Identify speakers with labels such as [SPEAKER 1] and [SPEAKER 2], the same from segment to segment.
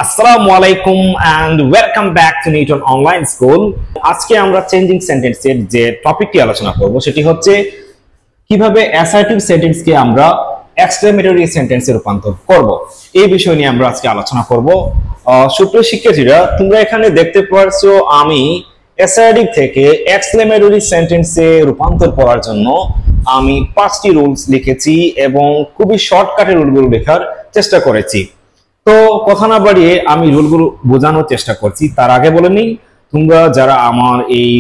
[SPEAKER 1] আসসালামু আলাইকুম and welcome back to Newton Online School। আজকে আমরা চেঞ্জিং সেন্টেন্সের যে টপিকটি আলোচনা করব সেটি হচ্ছে কিভাবে অ্যাসার্টিভ সেন্টেন্সকে আমরা এক্সক্লেমেটরি সেন্টেন্সে রূপান্তর করব। এই বিষয় নিয়ে আমরা আজকে আলোচনা করব। সুপ্রিয় শিক্ষার্থীরা, তোমরা এখানে দেখতে পাচ্ছো আমি অ্যাসার্টিভ থেকে এক্সক্লেমেটরি সেন্টেন্সে রূপান্তর করার জন্য আমি 5টি রুলস লিখেছি এবং খুবই শর্টকাটে রুলগুলো লেখার চেষ্টা করেছি। তো কথা না বাড়িয়ে আমি রুলগুলো বোঝানোর চেষ্টা করছি। তার আগে বলে নিই, তোমরা যারা আমার এই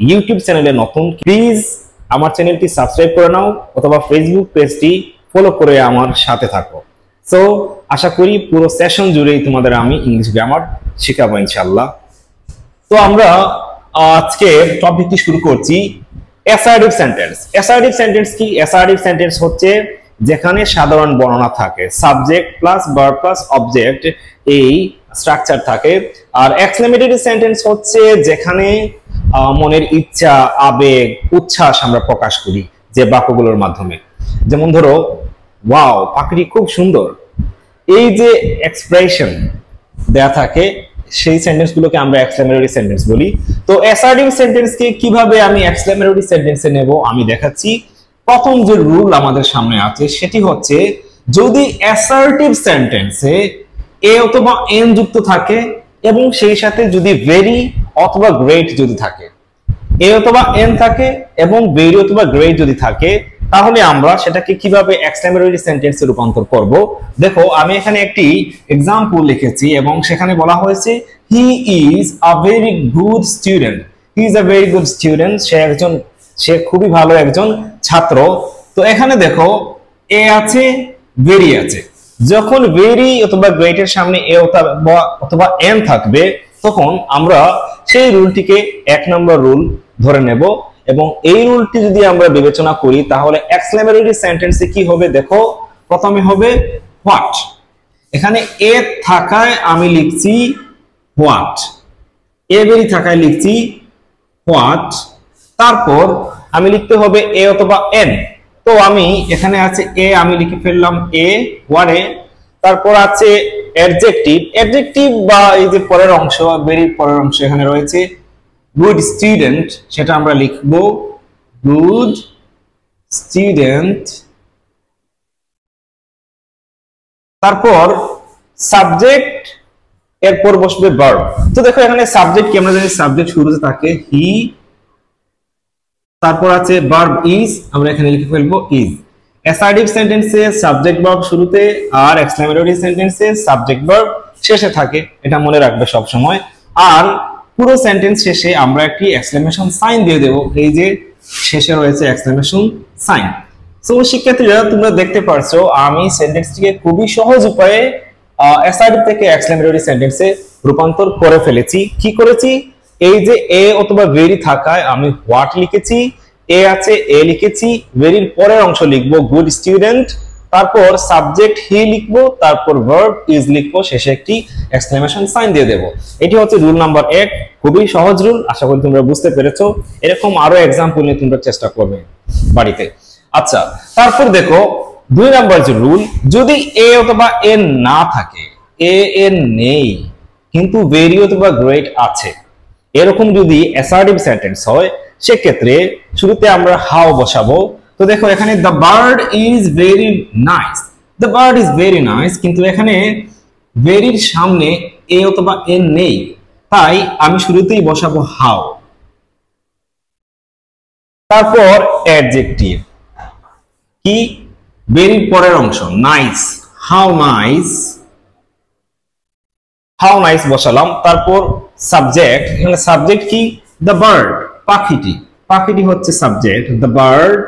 [SPEAKER 1] ইউটিউব চ্যানেলে নতুন, প্লিজ আমার চ্যানেলটি সাবস্ক্রাইব করে নাও অথবা ফেসবুক পেজটি ফলো করে আমার সাথে থাকো। সো আশা করি পুরো সেশন জুড়েই তোমাদের আমি ইংলিশ গ্রামার শেখাবো ইনশাআল্লাহ। তো আমরা আজকে টপিকটি শুরু করছি অ্যাসার্টিভ সেন্টেন্স। অ্যাসার্টিভ সেন্টেন্স কি? অ্যাসার্টিভ সেন্টেন্স হচ্ছে যেখানে সাধারণ বর্ণনা থাকে, subject plus verb plus object, এই স্ট্রাকচার থাকে। আর এক্সক্লেমেটরি সেন্টেন্স হচ্ছে যেখানে মনের ইচ্ছা, আবেগ, উচ্ছ্বাস আমরা প্রকাশ করি যে বাক্যগুলোর মাধ্যমে। যেমন ধরো, ওয়াও পাখিটি খুব সুন্দর, এই যে এক্সপ্রেশন দেয়া থাকে সেই সেন্টেন্সগুলোকে আমরা এক্সক্লেমেটরি সেন্টেন্স বলি। তো অ্যাসার্টিভ সেন্টেন্সকে কিভাবে আমি এক্সক্লেমেটরি সেন্টেন্সে নেব আমি দেখাচ্ছি। প্রথম যে রুল আমাদের সামনে আছে সেটি হচ্ছে, যদি অ্যাসার্টিভ সেন্টেন্সে এ অথবা এন যুক্ত থাকে এবং সেই সাথে যদি ভেরি অথবা গ্রেট যদি থাকে, এ অথবা এন থাকে এবং ভেরি অথবা গ্রেট যদি থাকে, তাহলে আমরা সেটাকে কিভাবে এক্সক্লেমেটরি সেন্টেন্সে রূপান্তর করব। দেখো, আমি এখানে একটি এক্সাম্পল লিখেছি এবং সেখানে বলা হয়েছে he is a very good student. He is a very good student, সে খুবই ভালো একজন ছাত্র। তো এখানে দেখো, এ আছে, ভেরি আছে। যখন ভেরি অথবা গ্রেটের সামনে এ অথবা এন থাকবে, তখন আমরা সেই রুলটিকে 1 নম্বর রুল ধরে নেব এবং এই রুলটি যদি আমরা বিবেচনা করি তাহলে এক্সক্লেমেটরি সেন্টেন্সে কি হবে দেখো। প্রথমে হবে হোয়াট। এখানে এ থাকায় আমি লিখছি হোয়াট, এ ভেরি থাকায় লিখছি হোয়াট। তারপর আমি লিখতে হবে এ অথবা এন। তো আমি এখানে আছে এ, আমি লিখে ফেললাম এ ওয়ারে। তারপর আছে অ্যাডজেক্টিভ। অ্যাডজেক্টিভ বা এই যে পরের অংশ, ভেরির পরের অংশ এখানে রয়েছে গুড স্টুডেন্ট, সেটা আমরা লিখব গুড স্টুডেন্ট। তারপর সাবজেক্ট, এরপর বসবে ভার্ব। তো দেখো এখানে সাবজেক্ট কি, আমরা জানি সাবজেক্ট শুরুতে থাকে হি, তারপর আছে ভার্ব ইজ, আমরা এখানে লিখে ফেলবো ইজ। অ্যাসার্টিভ সেন্টেন্সে সাবজেক্ট ভার্ব শুরুতে আর এক্সক্লেমেটরি সেন্টেন্সে সাবজেক্ট ভার্ব শেষে থাকে, এটা মনে রাখবে সব সময়। আর পুরো সেন্টেন্স শেষে আমরা একটি এক্সক্লেমেশন সাইন দিয়ে দেব, এই যে শেষে রয়েছে এক্সক্লেমেশন সাইন। সো শিক্ষার্থীরা, তোমরা দেখতে পারছো আমি সেন্টেন্সটিকে খুবই সহজ উপায়ে অ্যাসার্টিভ থেকে এক্সক্লেমেটরি সেন্টেন্সে রূপান্তর করে ফেলেছি। কি করেছি? এই যে এ অথবা ভেরি থাকায় আমি হোয়াট লিখেছি, এ আছে এ লিখেছি, ভেরির পরের অংশ লিখবো গুড স্টুডেন্ট, তারপর সাবজেক্ট হি লিখবো, তারপর ভার্ব ইজ লিখবো, শেষে একটি এক্সক্লেমেশন সাইন দিয়ে দেব। এটি হচ্ছে রুল নাম্বার 1। খুবই সহজ রুল, আশা করি তোমরা বুঝতে পেরেছো। এরকম আরো এক্সাম্পল নিয়ে তোমরা চেষ্টা করবে বাড়িতে। আচ্ছা, তারপর দেখো 2 নাম্বার যে রুল, যদি এ অথবা এন না থাকে, এ এন নেই কিন্তু ভেরি অথবা গ্রেট আছে, এরকম যদি অ্যাসার্টিভ সেন্টেন্স হয়, সেক্ষেত্রে শুরুতে আমরা হাউ বসাবো। তো দেখো এখানে the bird is very nice, the bird is very nice, কিন্তু এখানে ভেরির সামনে এ অথবা এন নেই, তাই আমি শুরুতেই বসাবো হাউ। তারপর অ্যাডজেক্টিভ কি, ভেরির পরের অংশ nice, how nice, how nice বসালাম। তারপর সাবজেক্ট, এখানে সাবজেক্ট কি, দ্য বার্ড, পাখিটি, পাখিটি হচ্ছে সাবজেক্ট, দ্য বার্ড।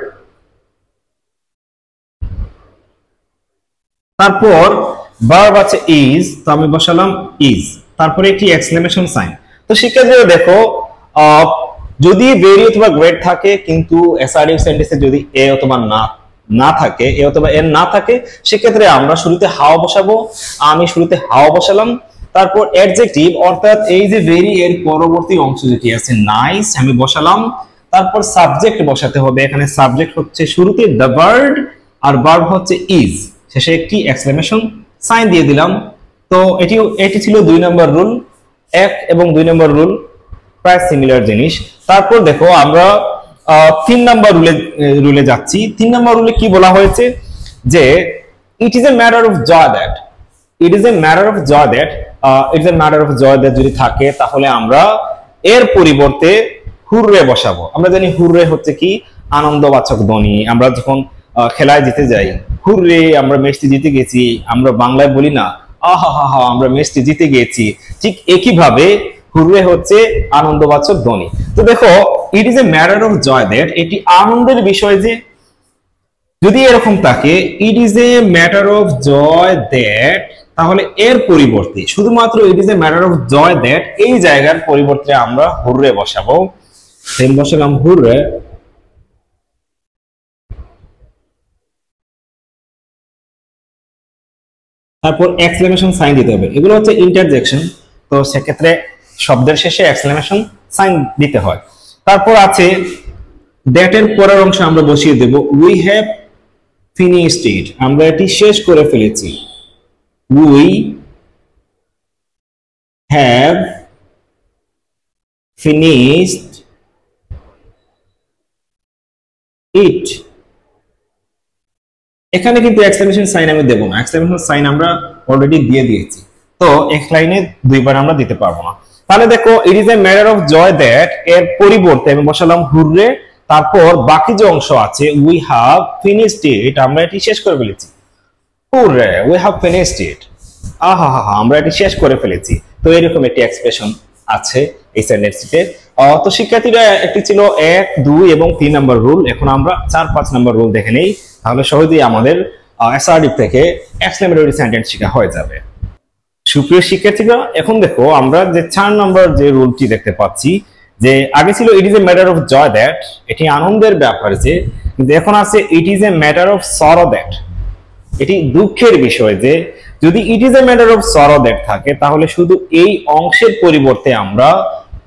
[SPEAKER 1] তারপর ভার্ব আছে ইজ, তো আমি বসালাম ইজ, তারপরে একটি এক্সক্লেমেশন সাইন। তো শিক্ষার্থীরা দেখো, যদি ভেরি অথবা গ্রেট থাকে কিন্তু অ্যাসার্টিভ সেন্টেন্সে যদি এ অথবা না থাকে, এ অথবা এন না থাকে, সেক্ষেত্রে আমরা শুরুতে হাউ বসাবো। আমি শুরুতে হাউ বসালাম। তারপর অ্যাডজেক্টিভ, অর্থাৎ এই যে ভেরি এর পরবর্তী অংশ যেটি আছে নাইস, আমি বসালাম। তারপর সাবজেক্ট বসাতে হবে, এখানে সাবজেক্ট হচ্ছে শুরুতে দ্য বার্ড আর ভার্ব হচ্ছে ইজ, শেষে একটি এক্সক্লেমেশন সাইন দিয়ে দিলাম। তো এটি ছিল 2 নম্বর রুল। 1 এবং 2 নম্বর রুল প্রায় সিমিলার জিনিস। তারপর দেখো আমরা 3 নম্বর রুলে যাচ্ছি। 3 নম্বর রুলে কি বলা হয়েছে যে it is a matter of joy that, it is a matter of joy that, it is a matter of joy that যদি থাকে তাহলে আমরা এর পরিবর্তে হুররে বসাবো। আমরা জানি হুররে হচ্ছে কি আনন্দবাচক ধ্বনি। আমরা যখন খেলায় জিতে যাই, হুররে আমরা ম্যাচটি জিতে গেছি, আমরা বাংলায় বলি না আহা হা হা আমরা ম্যাচটি জিতে গেছি, ঠিক একইভাবে হুররে হচ্ছে আনন্দবাচক ধ্বনি। তো দেখো it is a matter of joy that, এটি আনন্দের বিষয় যে যদি এরকম থাকে it is a matter of joy that, তাহলে এর পরিবর্তে শুধুমাত্র it is a matter of joy that এই জায়গার পরিবর্তে আমরা হুররে বসাবো। সেম বসালাম হুররে। তারপর এক্সক্লেমেশন সাইন দিতে হবে। এগুলো হচ্ছে ইন্টারজেকশন, তো সেক্ষেত্রে শব্দের শেষে এক্সক্লেমেশন সাইন দিতে হয়। তারপর আছে দ্যাট এর পরের অংশ আমরা বসিয়ে দেব উই হ্যাভ ফিনিশড ইট, আমরা এটি শেষ করে ফেলেছি। উই হ্যাভ ফিনিশড ইট। এখানে কিন্তু এক্সক্লেমেশন সাইন আমি দেব না, এক্সক্লেমেশন সাইন আমরা অলরেডি দিয়ে দিয়েছি, তো এক লাইনে দুইবার আমরা দিতে পারবো না। তাহলে দেখো it is a matter of joy that এর পরিবর্তে আমি বসালাম হুররে। তারপর বাকি যে অংশ আছে উই হ্যাভ ফিনিশড ইট, আমরা এটি শেষ করে ফেলেছি। Hurray we have finished it, আহা হা হা আমরা এটি শেষ করে ফেলেছি। তো এরকম একটি এক্সপ্রেশন আছে এই সেন্টেন্সটিতে। তো শিক্ষার্থীরা একটি ছিল 1, 2 এবং 3 নম্বর রুল। এখন আমরা 4, 5 নম্বর রুল দেখে নেই, তাহলে সহজেই আমাদের এসআরডি থেকে এক্সক্লেমেটরি সেন্টেন্স শেখা হয়ে যাবে। সুপ্রিয় শিক্ষার্থীরা, এখন দেখো আমরা যে 4 নম্বর যে রুলটি দেখতে পাচ্ছি, যে আগে ছিল it is a matter of joy that, এটি আনন্দের ব্যাপার যে, কিন্তু এখন আছে it is a matter of sorrow that, এটি দুঃখের বিষয় যে। যদি it is a matter of sorrow that থাকে তাহলে শুধু এই অংশের পরিবর্তে আমরা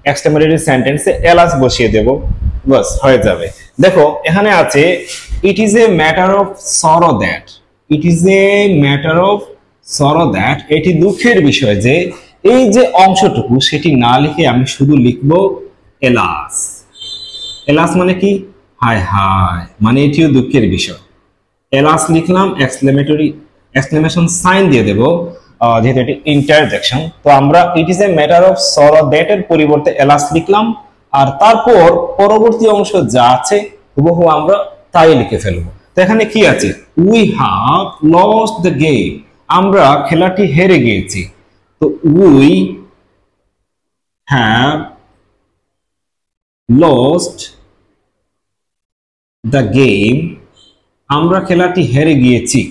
[SPEAKER 1] এক্সক্লেমেটরি সেন্টেন্সে এলাস বসিয়ে দেব, বাস হয়ে যাবে। দেখো এখানে আছে it is a matter of sorrow that, it is a matter of sorrow that, এটি দুঃখের বিষয় যে। এই যে অংশটুকু সেটি না লিখে আমি শুধু লিখব এলাস। এলাস মানে কি হায় হায়, মানে এটিও দুঃখের বিষয়। এলাস লিখলাম, এক্সক্লেমেশন সাইন দিয়ে দেব যেহেতু এটি ইন্টারজেকশন। তো আমরা ইট is a matter of sorrow that এর পরিবর্তে এলাস লিখলাম, আর তারপর পরবর্তী অংশ যা আছে হুবহু আমরা তাই লিখে ফেলবো। তো এখানে কি আছে we have lost the game, আমরা খেলাটি হেরে গিয়েছি। তো we have lost the game, আমরা খেলাটি হেরে গিয়েছি।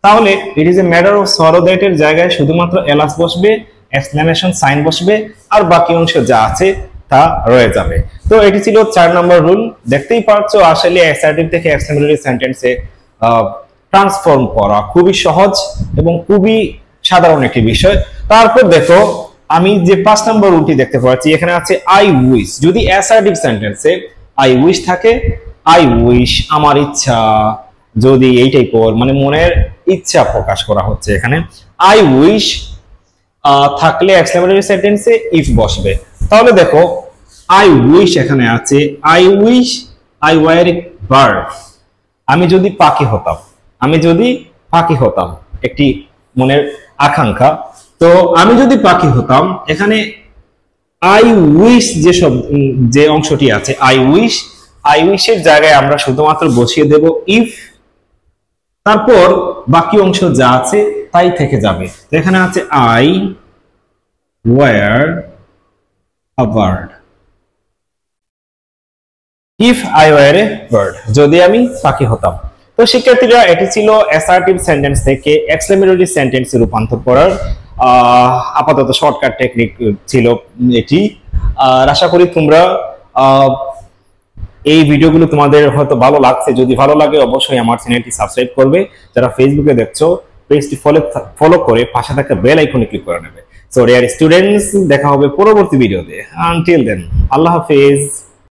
[SPEAKER 1] তাহলে ইট is a matter of sorrow that এর জায়গায় শুধুমাত্র এলাস বসবে, এক্সক্লেমেশন সাইন বসবে, আর বাকি অংশ যা আছে তা রয়ে যাবে। তো এটি ছিল 4 নম্বর রুল। দেখতেই পাচ্ছ আসলে অ্যাসার্টিভ থেকে এক্সক্লেমেটরি সেন্টেন্সে ট্রান্সফর্ম করা খুবই সহজ এবং খুবই সাধারণ একটি বিষয়। তারপর দেখো আমি যে 5 নম্বর রুলটি দেখতে পাচ্ছি, এখানে আছে আই উইশ। যদি অ্যাসার্টিভ সেন্টেন্সে আই উইশ থাকে, আই উইশ আমার ইচ্ছা, যদি এই টাইপের মানে মনের ইচ্ছা প্রকাশ করা হচ্ছে, এখানে আই উইশ থাকলে এক্সক্লেমেটরি সেন্টেন্সে ইফ বসবে। তাহলে দেখো আই উইশ এখানে আছে I wish I were a bird, আমি যদি পাখি হতাম, আমি যদি পাখি হতাম, একটি মনের আকাঙ্ক্ষা। তো আমি যদি পাখি হতাম, এখানে আই উইশ যে অংশটি আছে আই উইশের জায়গায় আমরা শুধুমাত্র বসিয়ে দেব ইফ, তারপর বাকি অংশ যা আছে তাই থেকে যাবে। এখানে আছে I were a bird, if I were a bird, যদি আমি পাখি হতাম। তো শিক্ষার্থীরা এটি ছিল অ্যাসার্টিভ সেন্টেন্স থেকে এক্সক্লেমেটরি সেন্টেন্সে রূপান্তর করার আপাতত শর্টকাট টেকনিক ছিল এটি। আশা করি তোমরা এই ভিডিওগুলো তোমাদের হয়তো ভালো লাগছে। যদি ভালো লাগে অবশ্যই আমার চ্যানেলটি সাবস্ক্রাইব করবে। যারা ফেসবুকে দেখছো পেজটি ফলো করে পাশে থাকা বেল আইকনে ক্লিক করে নেবে। সো ডিয়ার স্টুডেন্টস, দেখা হবে পরবর্তী ভিডিওতে। আনটিল দেন, আল্লাহ হাফেজ।